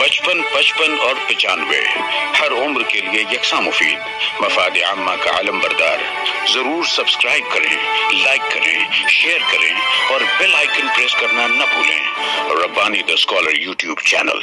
55, 55 और 95 हर उम्र के लिए यकसा मुफीद, मफाद आम्मा का आलम बरदार। जरूर सब्सक्राइब करें, लाइक करें, शेयर करें और बेल आइकन प्रेस करना न भूलें। Rabbani the scholar YouTube channel.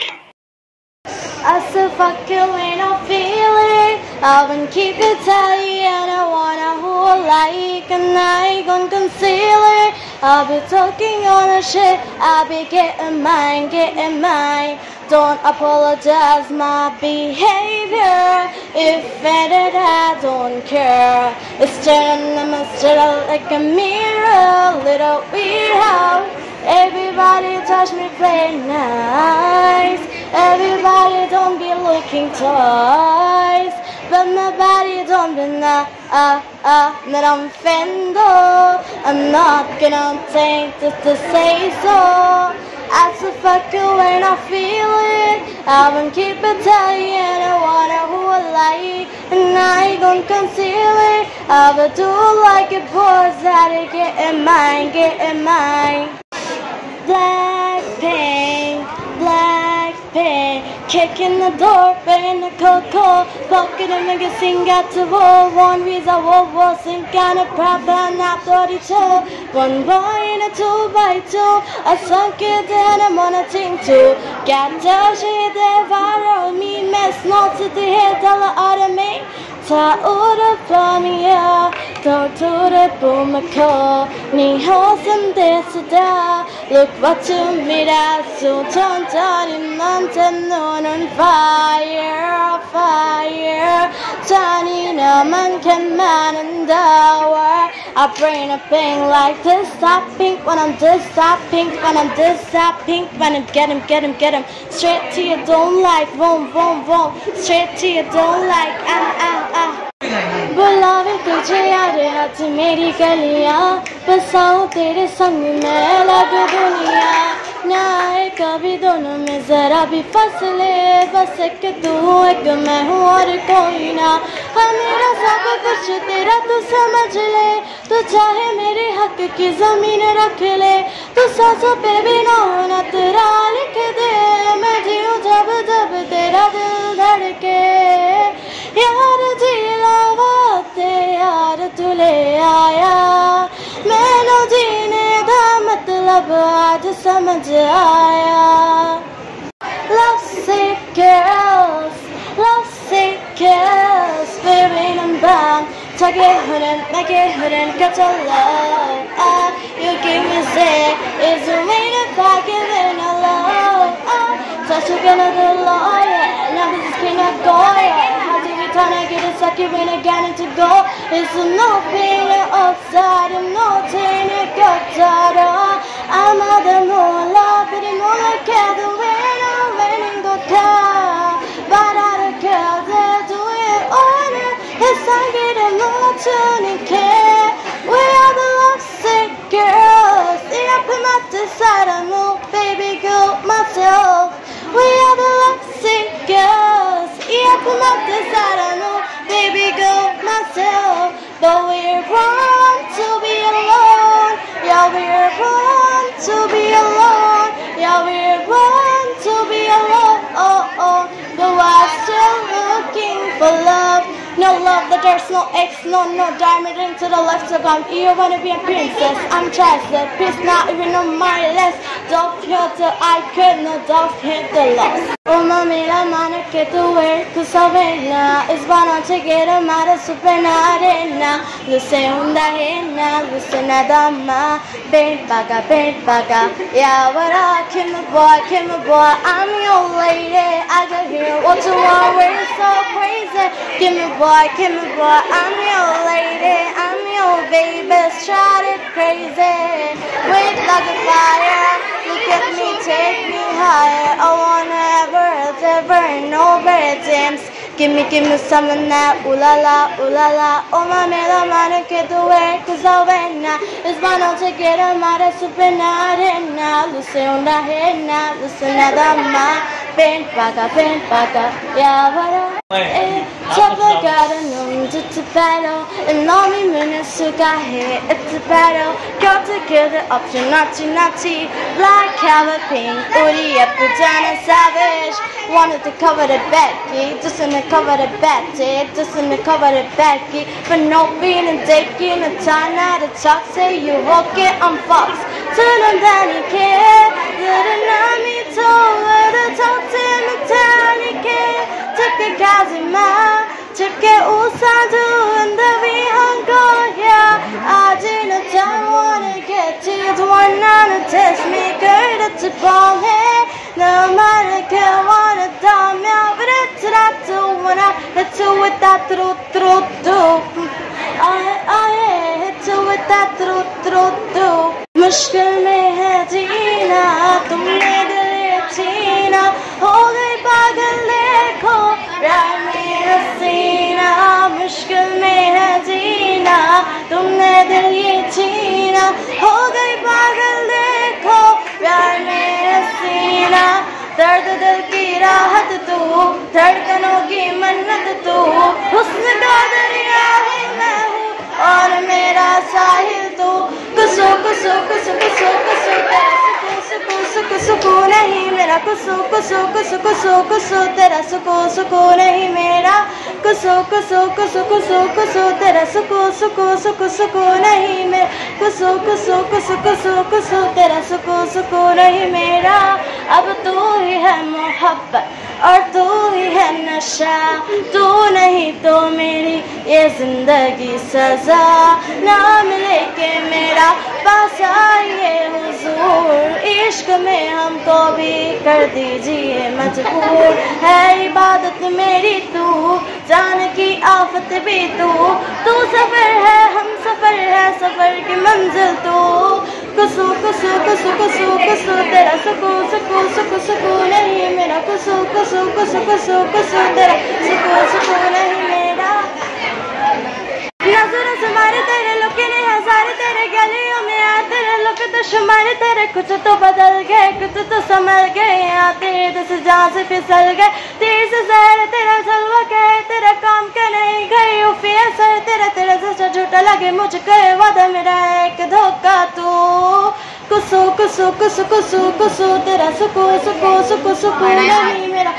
I still fuck you when I feel it. I won't keep it tight, and I wanna hold like, and I ain't gonna conceal it. I'll be talking on the shit, I'll be getting mine, getting mine. Don't apologize my behavior. If it I don't care. It's turning my straight like a mirror. Little weird how everybody touch me, play nice. Everybody don't be looking twice, but my body don't be that I'm offended. I'm not gonna take this to say so. I still fuck you when I feel it. I won't keep it tight, and I wanna who I like, and I ain't gonna conceal it. I will do like it pours out of getting mine, getting mine. Blackpink, Blackpink, kicking the door, banging the cocoa, bucket of magazine got to roll. One reason I wasn't kind of proud, but not 32. One boy in a 2x2, I sunk it and I'm on a thing too. Got to shit that viral, me mess notes at the head, dollar out of me. Ta ora pamia, torture bumako, ni hosam desada. Look what you made us, so don't in mountain on fire, fire. Tiny no man can man and hour. I bring a ping like this, stop pink when I'm this, stop pink when I'm this, stop pink when I get him, get him, get him. Straight to you don't like, boom, boom, boom. Straight to you don't like, बुलावे तुझे यार हाथ मेरी गलियां, बसाऊं तेरे संग में अलग दुनिया। ना आए कभी दोनों में जरा भी फसले, बस एक तू एक मैं हूँ और कोई ना। हाँ मेरा सब कुछ तेरा तू समझ ले, तू चाहे मेरे हक की जमीन रख ले। तू सांसों पे भी ना होना तेरा लिख दे, मैं जीऊँ जब जब तेरा दिल धड़के। यार दिलावा ते यार तू ले आया, मैंने जीने का मतलब आज समझ आया। Lovesick girls, fearing I'm bound. Take it hidden, got your love. You give me sick, it's a way to back it in a love. Touch you gonna do lawyer, now this is king of Goya. Trying to get it sucky when I get it to go. It's no pain outside, and no pain it got out. I'm at the moonlight, but it's more like the rain, raining the car. But I don't care, they do it on it. It's I get a more to care. We are the lovesick girls. Yeah, I put my decide, I know, baby girl, myself. We are the lovesick girls. Yeah, I put my decide, I know, baby girl, myself. But we're born to be alone. Yeah, we're born to be alone. Yeah, we're born to be alone. Oh, oh, but we're still looking for love. No love, that there's no X, no diamond ring to the left of I'm you wanna be a princess, I'm trusted. Peace not even on my list. Don't feel the I could no don't hit the loss. Oh mami la mano che tu vuoi tu savena. It's bound to get a matter superarena. Luce unda hena, luce nada ma. Paint baga, yeah what I came a boy, I'm your lady. I got here, what you want, we're so crazy. Give me boy, I'm your lady, I'm your baby, started crazy. Wait like a fire, look at me, take me higher. I wanna ever, no better times. Give me some of that, ooh la la, oh mami la mano che tu vuoi, cosa venna. It's bound to get a mare superarena. Luce una henna, luce nada ma. pain baka, yeah, what Chopper got a nose, it's a battle, and all me minutes to got hit, it's a battle. Got together up to naughty, black carrot pink, Uri up to Jana Savage. Wanted to cover the Becky, just in the cover the Betty, just in the cover the Becky. But no being and taking a time out of talk, say you walk it on Fox. Turn on Danny Kid, little Nami told her to talk to the tiny kid. Took a Kazima, took a Usadu, and the Vihango, yeah. I didn't wanna get to the one on a test maker, that's a bomb head. No matter what a damn yeah, but it's not to when I hit to with that through. I hit to with that through. मुश्किल में है जीना, तुमने दिल छीना, हो गई पागल देखो प्यार में हसीना. मुश्किल में है जीना, तुमने दिल ये छीना, हो गई पागल देखो प्यार में हसीना. दर्द दिल की राहत तू, धड़कनों की मन्नत तू, हुस्न का दरिया है मैं हूँ और मेरा साहिल तू. सुकू नहीं मेरा कुसु तेरा सुकू नहीं मेरा कुसु तेरा सुकू नहीं मेरा कुसु तेरा सुकू नहीं मेरा. अब तू ही है मोहब्बत और तू ही है नशा, तू नहीं तो मेरी ये जिंदगी सजा. नाम लेके मेरा पास आइए हुजूर, इश्क में हमको भी कर दीजिए मजबूर. है इबादत मेरी तू, जान की आफत भी तू सफर है हम सफर है, सफर की मंजिल तू. कुसु तेरा सुकू नहीं मेरा कुसु तेरा सुकू नहीं मेरा. नजरों से मारे तेरे लुके ने हजारे तेरे गलियों में आए तेरे लुक तो शुमारे तेरे. कुछ तो बदल गए कुछ तो संभल गए, आते जैसे जहाँ से फिसल गए. तेरे से जहर तेरा जलवा कहे, तेरा काम के नहीं गई उफी असर तेरा सच्चा झूठा लगे मुझको वादा मेरा एक धोखा तू. कुसु तेरा सुकू नहीं मेरा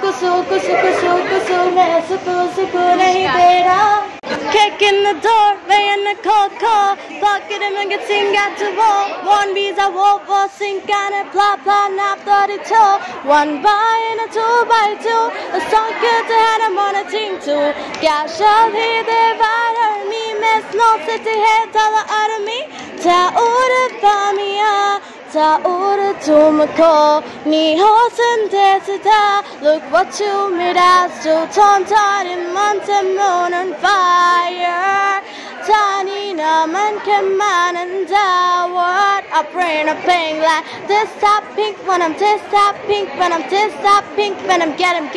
कुसु मेरा सुकू नहीं तेरा. Kick in the door, way in the cold call. Pocket him and get sing out to wall. One visa, war, sink on it, blah, not 32. One by and a 2x2. A song good to have him on a team too. Cash out here, divide me. Miss no city head, tell the other me. Ta'ura Pamia. Ta'ura Tumako. Ni hosen desita. Look what you made us do. Tom in mountain moon and fire. Tiny naman man and what I brain a pain like this top pink when I'm this top pink when I'm this top pink when I'm get him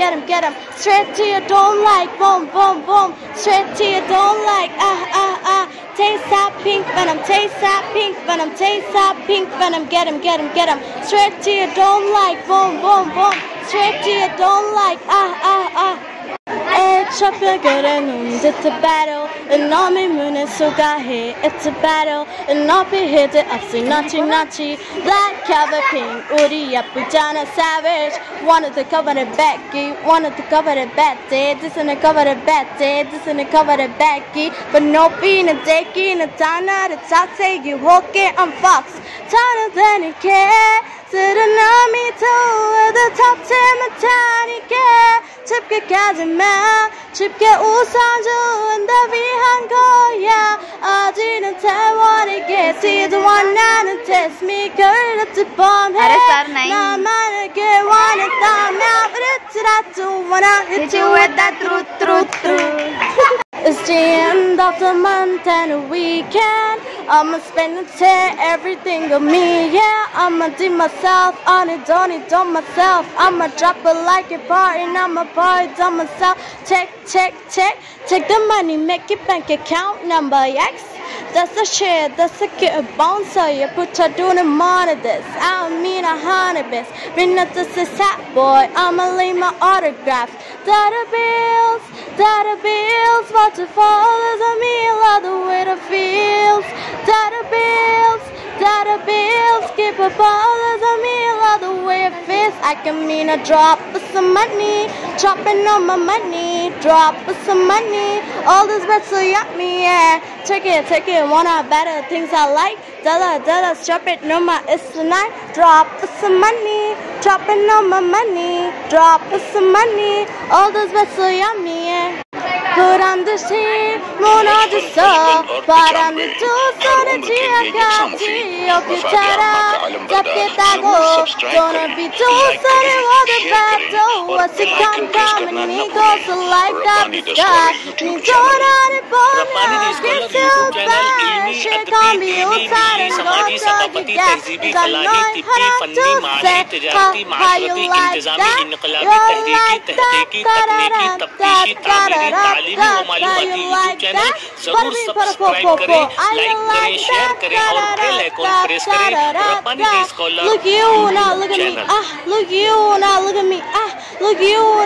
straight to your dome like boom straight to your dome like taste top pink when I'm taste top pink when I'm taste top pink when I'm get him straight to your dome like boom straight to your dome like Chop your good and it's a battle, and all me moon so got hit. It's a battle, and all be hit it up, say naughty. Black carrot pink, Uri up with Jana Savage. Wanted to cover the Becky, wanted to cover the Betty. This in the cover the Betty, this in the cover the Becky. But no being a taking a time out of talk, say you walking on Fox. Tana than he care. Sitting on me too, the top 10 a tiny care. Chip ke kazima, chip ke usanju, and the vihango, yeah. I didn't tell what it gets, he's the one and test me, girl, it's a bomb head. Now man, get one at time now, but it's that too, when I hit you with that truth. It's the end of the month and a weekend. I'ma spend it here, everything of me, yeah. I'ma do myself, on it, don't myself. I'ma drop it like a party, and I'ma party on myself. Check the money, make it bank account number, yes. That's the shit, that's the kid, a bouncer. You put her doing a monitor this. I don't mean 100 bits. Been up this is sad boy. I'ma leave my autograph. Dollar bills, watch it fall as I mean, love the way it feels. Dollar bills, keep a ball as I mean, love the way it feels. I can mean a drop of some money, dropping on my money, drop of some money. All this bets so yummy, yeah. Take it, wanna better things I like. Dollar, drop it, no my it's tonight. Drop of some money, dropping on my money, drop of some money. All this bets so yummy, yeah. Put on the sheet, moon on the soul, but I'm the two son of G.I.G. Of your tada, tap it go. Gonna be two son of the battle. What's it come and he goes to light up the sky. He's on it, boy, get too bad. She can't be outside and go to the gas. I know how to say, how you like that? You like that, da-da-da-da-da. मालूमाती YouTube channel जरूर subscribe करें, like करें, share करें और bell icon press करें। Rabbani scholar Look you now, look at me, look you now, look at me, look you now.